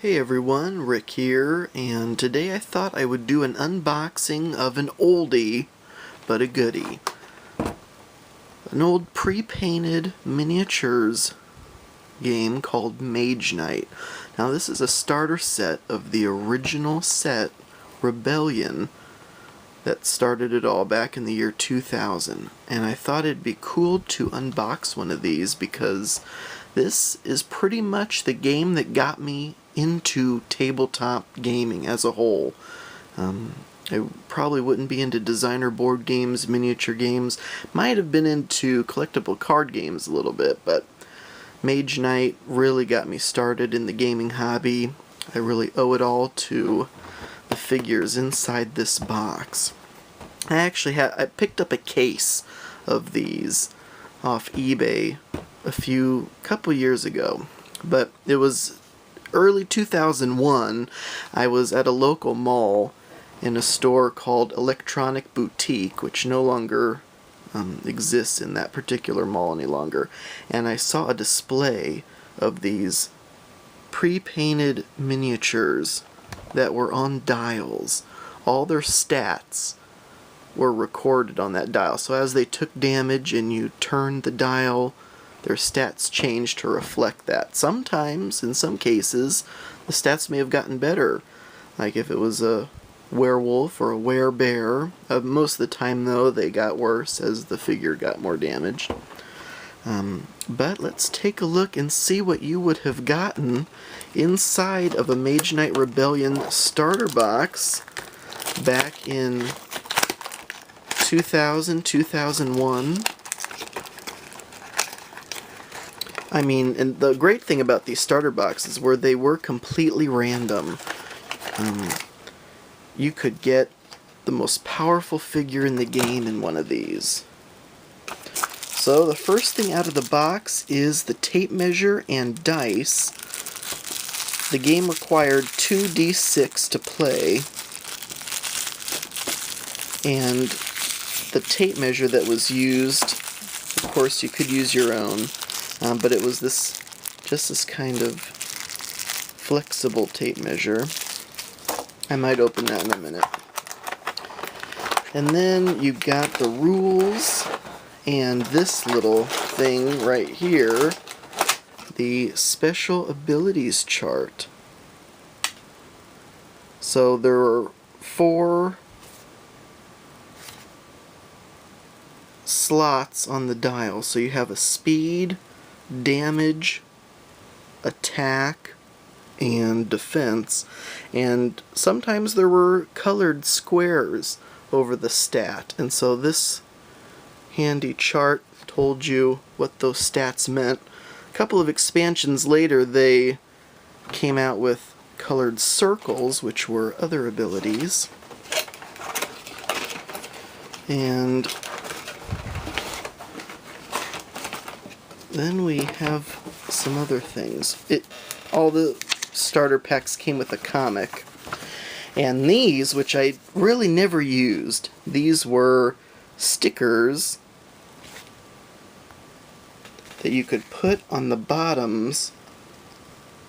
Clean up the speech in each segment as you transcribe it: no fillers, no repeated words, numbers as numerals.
Hey everyone, Rick here, and today I thought I would do an unboxing of an oldie, but a goodie. An old pre-painted miniatures game called Mage Knight. Now this is a starter set of the original set, Rebellion, that started it all back in the year 2000. And I thought it'd be cool to unbox one of these because this is pretty much the game that got me into tabletop gaming as a whole. I probably wouldn't be into designer board games, miniature games. Might have been into collectible card games a little bit, but Mage Knight really got me started in the gaming hobby. I really owe it all to the figures inside this box. I picked up a case of these off eBay a couple years ago, but it was early 2001. I was at a local mall in a store called Electronic Boutique, which no longer exists in that particular mall any longer, and I saw a display of these pre-painted miniatures that were on dials. All their stats were recorded on that dial, so as they took damage and you turned the dial, their stats changed to reflect that. Sometimes, in some cases, the stats may have gotten better, like if it was a werewolf or a werebear. Most of the time, though, they got worse as the figure got more damaged. But let's take a look and see what you would have gotten inside of a Mage Knight Rebellion starter box back in 2000, 2001. I mean, and the great thing about these starter boxes were they were completely random. You could get the most powerful figure in the game in one of these. So the first thing out of the box is the tape measure and dice. The game required 2d6 to play, and the tape measure that was used, of course you could use your own, but it was just this kind of flexible tape measure. I might open that in a minute. And then you got the rules and this little thing right here, the special abilities chart. So there are 4 slots on the dial. So you have a speed, damage, attack, and defense, and sometimes there were colored squares over the stat, and so this handy chart told you what those stats meant. A couple of expansions later they came out with colored circles, which were other abilities, and then we have some other things. All the starter packs came with a comic. And these, which I really never used, these were stickers that you could put on the bottoms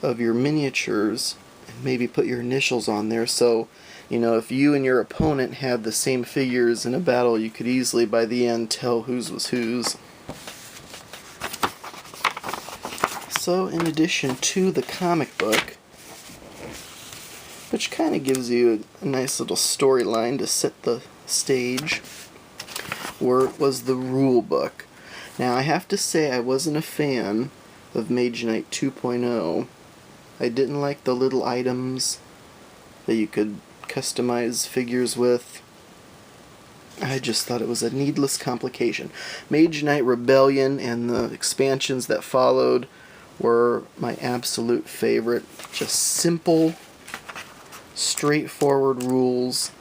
of your miniatures and maybe put your initials on there, so you know, if you and your opponent had the same figures in a battle, you could easily by the end tell whose was whose. So in addition to the comic book, which kind of gives you a nice little storyline to set the stage, was the rule book. Now I have to say I wasn't a fan of Mage Knight 2.0. I didn't like the little items that you could customize figures with. I just thought it was a needless complication. Mage Knight Rebellion and the expansions that followed were my absolute favorite. Just simple, straightforward rules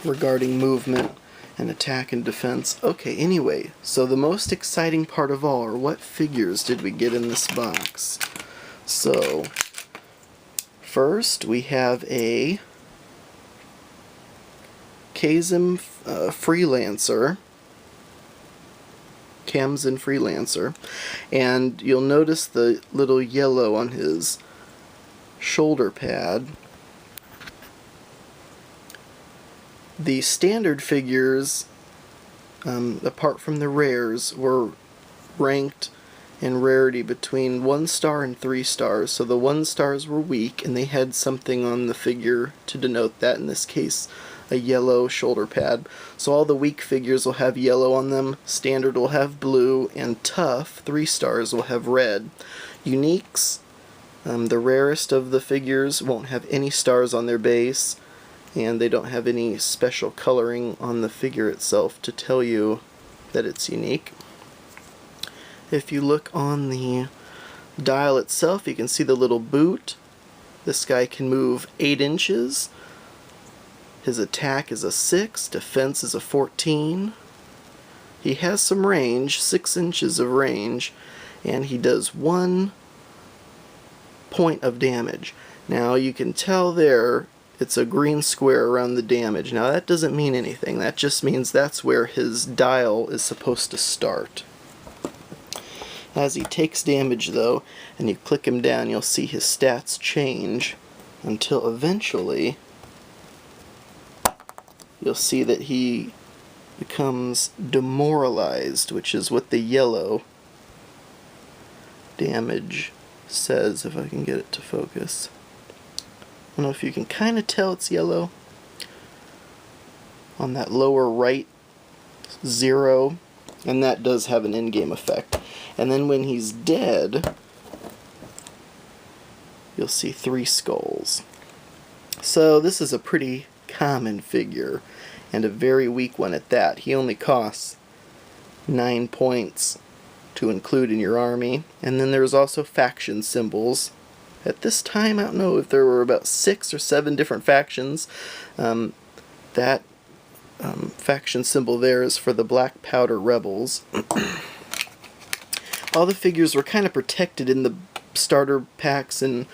regarding movement and attack and defense. Okay, anyway, so the most exciting part of all are what figures did we get in this box. So, first we have a Kazim Freelancer. Freelancer, and you'll notice the little yellow on his shoulder pad. The standard figures, apart from the rares, were ranked in rarity between 1 star and 3 stars. So the 1 stars were weak, and they had something on the figure to denote that, in this case a yellow shoulder pad. So all the weak figures will have yellow on them, standard will have blue, and tough, 3 stars, will have red. Uniques, the rarest of the figures, won't have any stars on their base, and they don't have any special coloring on the figure itself to tell you that it's unique. If you look on the dial itself, you can see the little boot. This guy can move 8 inches. His attack is a 6, defense is a 14. He has some range, 6 inches of range, and he does 1 point of damage. Now you can tell there it's a green square around the damage. Now that doesn't mean anything. That just means that's where his dial is supposed to start. As he takes damage though, and you click him down, you'll see his stats change until eventually you'll see that he becomes demoralized, which is what the yellow damage says, if I can get it to focus. I don't know if you can kind of tell it's yellow on that lower right 0, and that does have an in-game effect. And then when he's dead, you'll see 3 skulls. So this is a pretty common figure, and a very weak one at that. He only costs 9 points to include in your army. And then there's also faction symbols. At this time, I don't know if there were about 6 or 7 different factions. That faction symbol there is for the Black Powder Rebels. All the figures were kind of protected in the starter packs and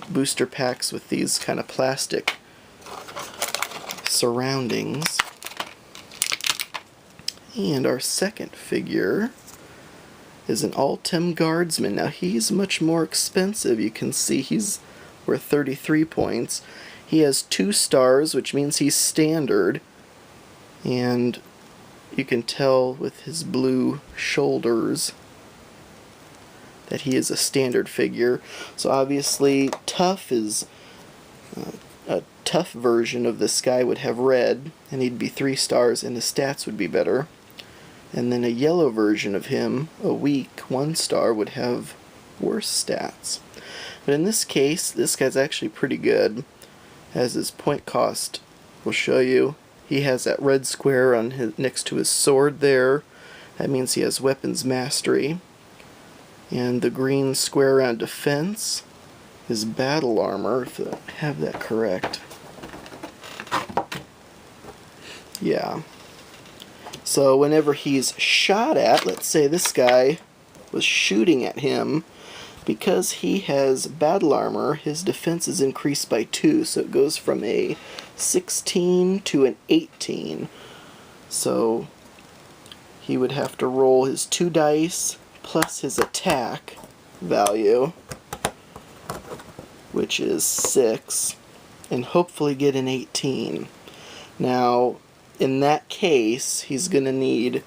booster packs with these kind of plastic surroundings. And our second figure is an Altem Guardsman. Now he's much more expensive. You can see he's worth 33 points. He has 2 stars, which means he's standard, and you can tell with his blue shoulders that he is a standard figure. So obviously tough is a tough version of this guy would have red, and he'd be 3 stars, and his stats would be better. And then a yellow version of him, a weak 1 star, would have worse stats. But in this case, this guy's actually pretty good, as his point cost will show you. He has that red square on his, next to his sword there. That means he has weapons mastery. And the green square around defense is battle armor, if I have that correct. Yeah. So whenever he's shot at, let's say this guy was shooting at him, because he has battle armor, his defense is increased by 2, so it goes from a 16 to an 18. So he would have to roll his 2 dice plus his attack value, which is 6, and hopefully get an 18. Now, in that case, he's going to need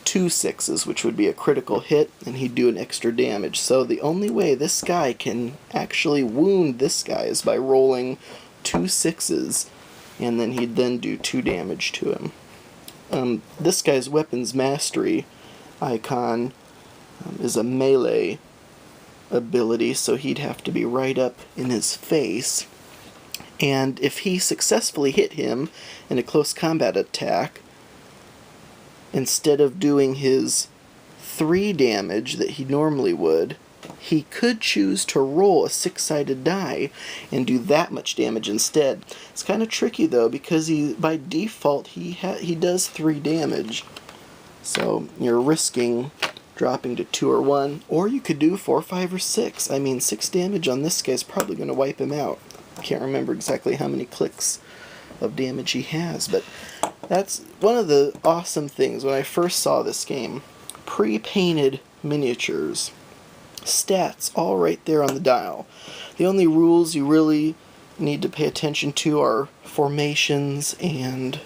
2 6s, which would be a critical hit, and he'd do an extra damage. So the only way this guy can actually wound this guy is by rolling 2 6s, and then he'd then do 2 damage to him. This guy's weapons mastery icon is a melee ability, so he'd have to be right up in his face. And if he successfully hit him in a close combat attack, instead of doing his 3 damage that he normally would, he could choose to roll a 6-sided die and do that much damage instead. It's kind of tricky though, because by default he does 3 damage. So you're risking dropping to 2 or 1, or you could do 4, 5, or 6. I mean, 6 damage on this guy's probably going to wipe him out. Can't remember exactly how many clicks of damage he has, but that's one of the awesome things when I first saw this game. Pre-painted miniatures. stats all right there on the dial. The only rules you really need to pay attention to are formations and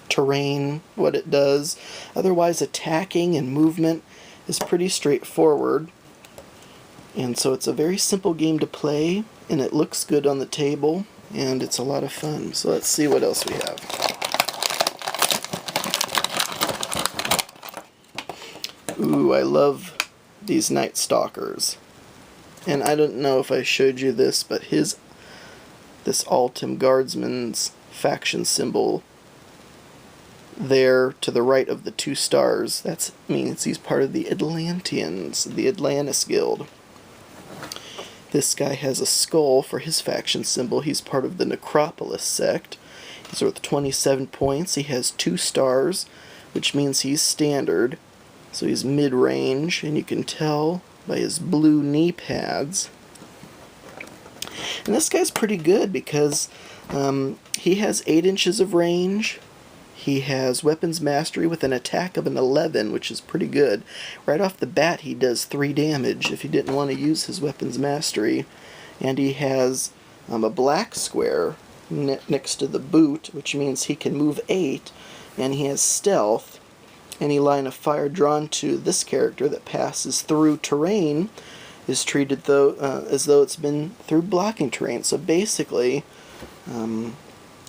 terrain, what it does. Otherwise, attacking and movement is pretty straightforward. And so it's a very simple game to play, and it looks good on the table, and it's a lot of fun. So let's see what else we have. Ooh, I love these Night Stalkers. And I don't know if I showed you this, but this Altum Guardsman's faction symbol there to the right of the 2 stars, that means he's part of the Atlanteans, the Atlantis Guild. This guy has a skull for his faction symbol. He's part of the Necropolis sect. He's worth 27 points. He has 2 stars, which means he's standard. So he's mid-range, and you can tell by his blue knee pads. And this guy's pretty good because he has 8 inches of range. He has weapons mastery with an attack of an 11, which is pretty good. Right off the bat, he does 3 damage if he didn't want to use his weapons mastery. And he has a black square next to the boot, which means he can move 8. And he has stealth. Any line of fire drawn to this character that passes through terrain is treated as though it's been through blocking terrain. So basically,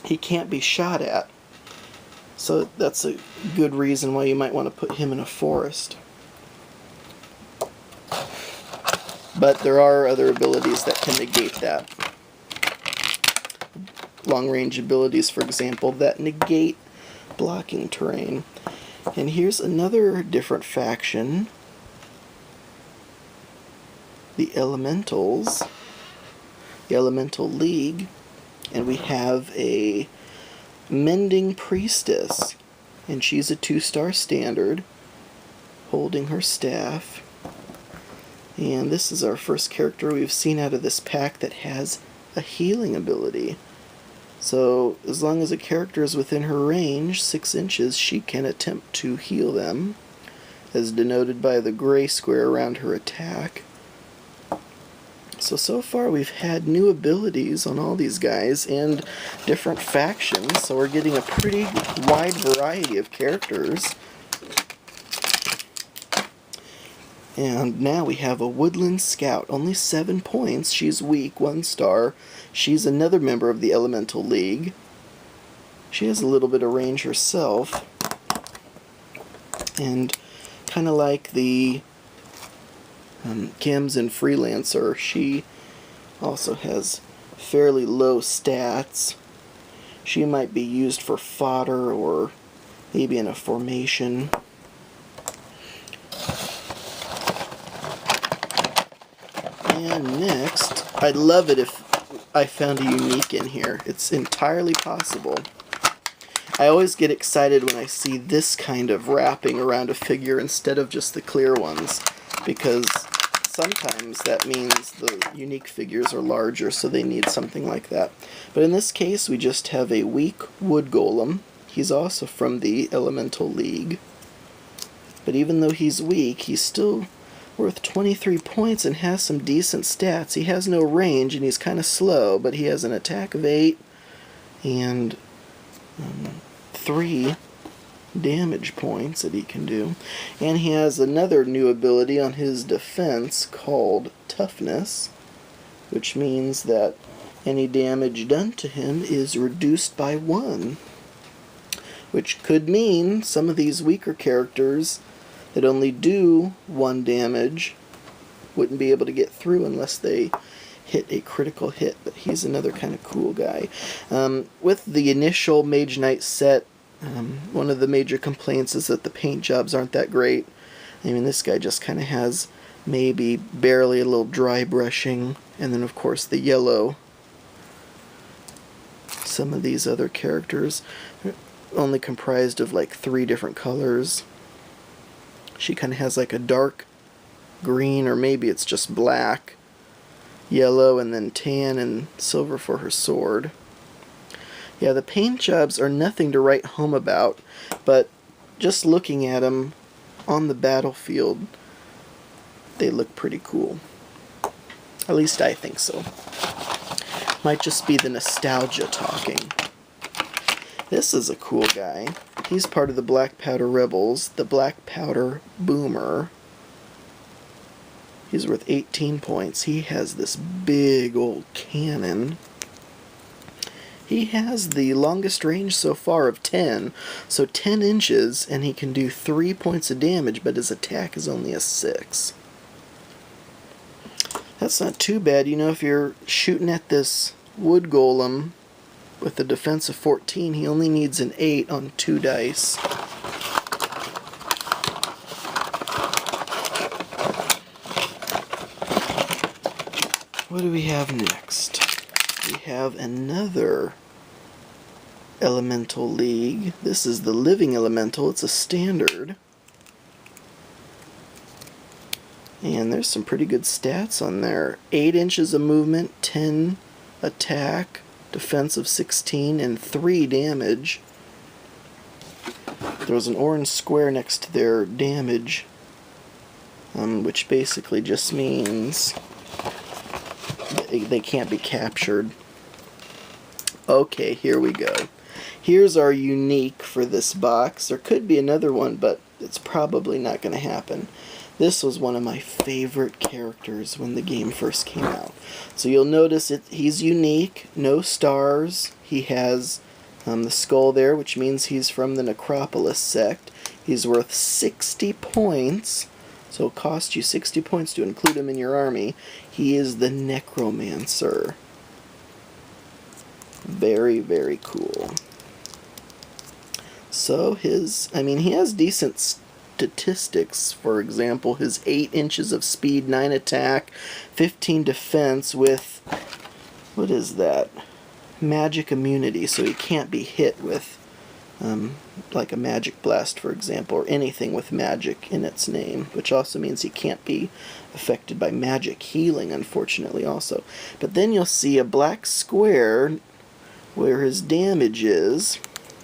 he can't be shot at. So that's a good reason why you might want to put him in a forest. But there are other abilities that can negate that. Long-range abilities, for example, that negate blocking terrain. And here's another different faction. The Elementals. The Elemental League. And we have a Mending Priestess, and she's a 2-star standard, holding her staff. And this is our first character we've seen out of this pack that has a healing ability. So as long as a character is within her range, 6 inches, she can attempt to heal them, as denoted by the gray square around her attack. So far we've had new abilities on all these guys and different factions, so we're getting a pretty wide variety of characters. And now we have a Woodland Scout, only 7 points. She's weak, 1 star. She's another member of the Elemental League. She has a little bit of range herself. And kind of like the Kims and Freelancer, she also has fairly low stats. She might be used for fodder or maybe in a formation. And next, I'd love it if I found a unique in here. It's entirely possible. I always get excited when I see this kind of wrapping around a figure instead of just the clear ones, because sometimes that means the unique figures are larger, so they need something like that. But in this case, we just have a weak wood golem. He's also from the Elemental League. But even though he's weak, he's still worth 23 points and has some decent stats. He has no range, and he's kind of slow, but he has an attack of 8 and 3 damage points that he can do. And he has another new ability on his defense called Toughness, which means that any damage done to him is reduced by 1. Which could mean some of these weaker characters that only do 1 damage wouldn't be able to get through unless they hit a critical hit. But he's another kind of cool guy. With the initial Mage Knight set, one of the major complaints is that the paint jobs aren't that great. I mean, this guy just kind of has maybe barely a little dry brushing, and then of course the yellow. Some of these other characters are only comprised of like 3 different colors. She kind of has like a dark green, or maybe it's just black, yellow, and then tan and silver for her sword. Yeah, the paint jobs are nothing to write home about, but just looking at them on the battlefield, they look pretty cool. At least I think so. Might just be the nostalgia talking. This is a cool guy. He's part of the Black Powder Rebels, the Black Powder Boomer. He's worth 18 points. He has this big old cannon. He has the longest range so far of 10, so 10 inches, and he can do 3 points of damage, but his attack is only a 6. That's not too bad. You know, if you're shooting at this wood golem with a defense of 14, he only needs an 8 on 2 dice. What do we have next? We have another Elemental League. This is the Living Elemental. It's a standard. And there's some pretty good stats on there. 8 inches of movement, 10 attack, defense of 16, and 3 damage. There's an orange square next to their damage, which basically just means they can't be captured. Okay, here we go. Here's our unique for this box. There could be another one, but it's probably not going to happen. This was one of my favorite characters when the game first came out. So you'll notice he's unique, no stars. He has the skull there, which means he's from the Necropolis sect. He's worth 60 points, so it'll cost you 60 points to include him in your army. He is the Necromancer. Very, very cool. So he has decent statistics. For example, his 8 inches of speed, 9 attack, 15 defense with, what is that? Magic immunity, so he can't be hit with like a magic blast, for example, or anything with magic in its name, which also means he can't be affected by magic healing, unfortunately, also. But then you'll see a black square where his damage is,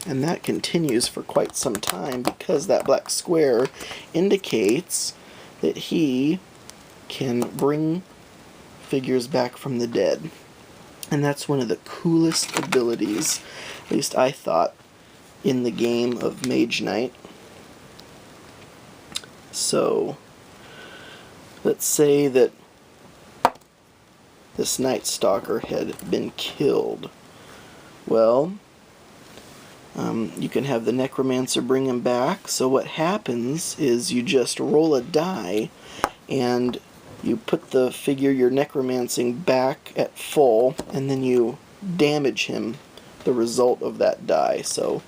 and that continues for quite some time because that black square indicates that he can bring figures back from the dead. And that's one of the coolest abilities, at least I thought, in the game of Mage Knight. So, let's say that this Night Stalker had been killed. Well, you can have the Necromancer bring him back. So what happens is you just roll a die and you put the figure you're necromancing back at full, and then you damage him, the result of that die. So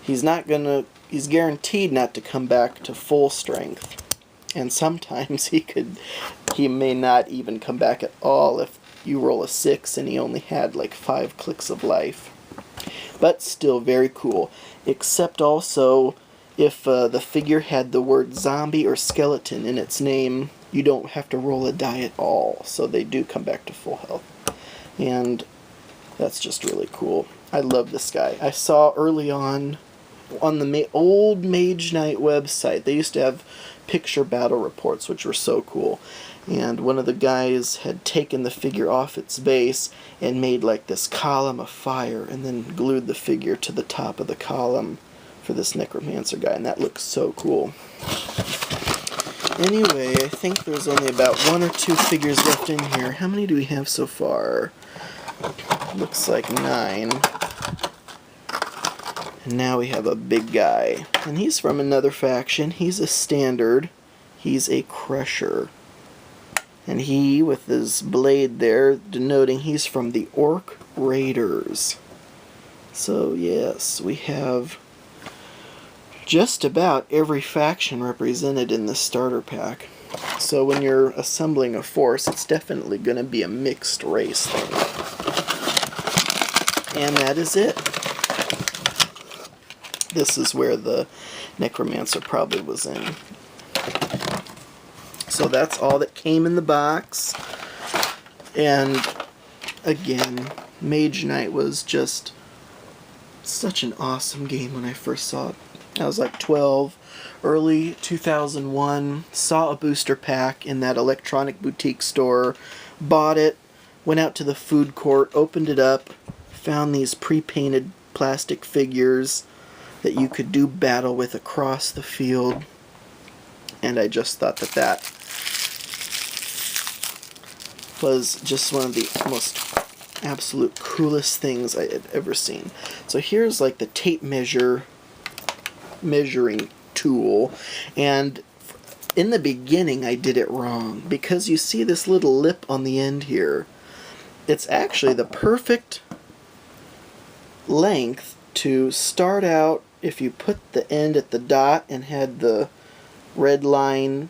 he's guaranteed not to come back to full strength. And sometimes he may not even come back at all if you roll a 6 and he only had like 5 clicks of life. But still very cool. Except also, if the figure had the word zombie or skeleton in its name, you don't have to roll a die at all. So they do come back to full health. And that's just really cool. I love this guy. I saw early on the old Mage Knight website, they used to have picture battle reports, which were so cool. And one of the guys had taken the figure off its base and made like this column of fire and then glued the figure to the top of the column for this Necromancer guy, and that looks so cool. Anyway, I think there's only about 1 or 2 figures left in here. How many do we have so far? Looks like 9. And now we have a big guy. And he's from another faction. He's a standard. He's a crusher. And he, with his blade there, denoting he's from the Orc Raiders. So yes, we have just about every faction represented in this starter pack. So when you're assembling a force, it's definitely going to be a mixed race thing. And that is it. This is where the Necromancer probably was in. So that's all that came in the box. And again, Mage Knight was just such an awesome game when I first saw it. I was like 12, early 2001, saw a booster pack in that electronic boutique store, bought it, went out to the food court, opened it up, found these pre-painted plastic figures that you could do battle with across the field, and I just thought that that was just one of the most absolute coolest things I had ever seen. So here's like the tape measuring tool, and in the beginning I did it wrong, because you see this little lip on the end here. It's actually the perfect length to start out if you put the end at the dot and had the red line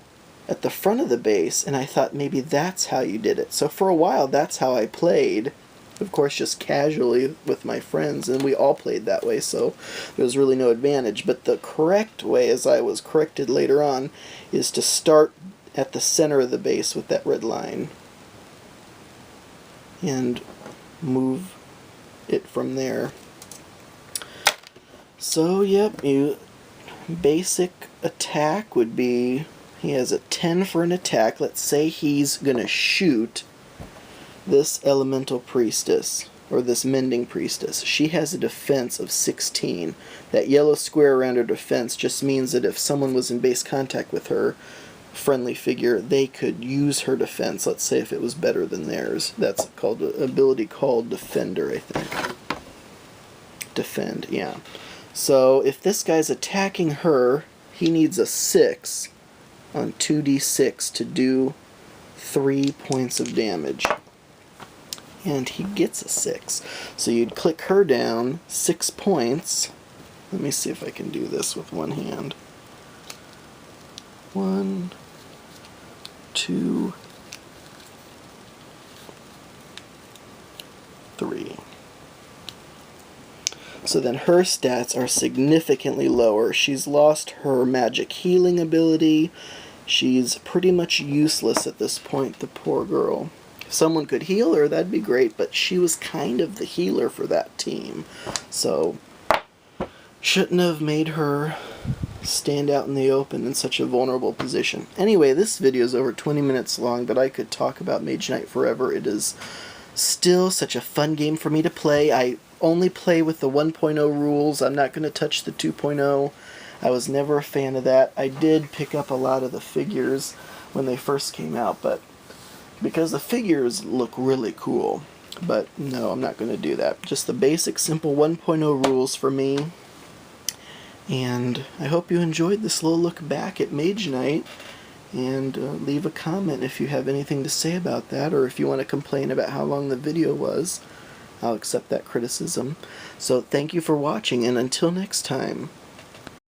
at the front of the base, and I thought maybe that's how you did it. So for a while that's how I played, of course just casually with my friends, and we all played that way, so there was really no advantage. But the correct way, as I was corrected later on, is to start at the center of the base with that red line and move it from there. So yep, basic attack would be, he has a 10 for an attack. Let's say he's gonna shoot this elemental priestess, or this mending priestess. She has a defense of 16. That yellow square around her defense just means that if someone was in base contact with her, friendly figure, they could use her defense. Let's say if it was better than theirs. That's called an ability called Defender, I think. Defend, yeah. So if this guy's attacking her, he needs a 6 on 2d6 to do 3 points of damage. And he gets a 6. So you'd click her down 6 points. Let me see if I can do this with one hand. 1, 2, 3. So then her stats are significantly lower. She's lost her magic healing ability. She's pretty much useless at this point, the poor girl. If someone could heal her, that'd be great, but she was kind of the healer for that team. So, shouldn't have made her stand out in the open in such a vulnerable position. Anyway, this video is over 20 minutes long, but I could talk about Mage Knight forever. It is still such a fun game for me to play. I only play with the 1.0 rules. I'm not going to touch the 2.0. I was never a fan of that. I did pick up a lot of the figures when they first came out, but because the figures look really cool. But no, I'm not going to do that. Just the basic, simple 1.0 rules for me. And I hope you enjoyed this little look back at Mage Knight. And leave a comment if you have anything to say about that, or if you want to complain about how long the video was. I'll accept that criticism. So thank you for watching, and until next time.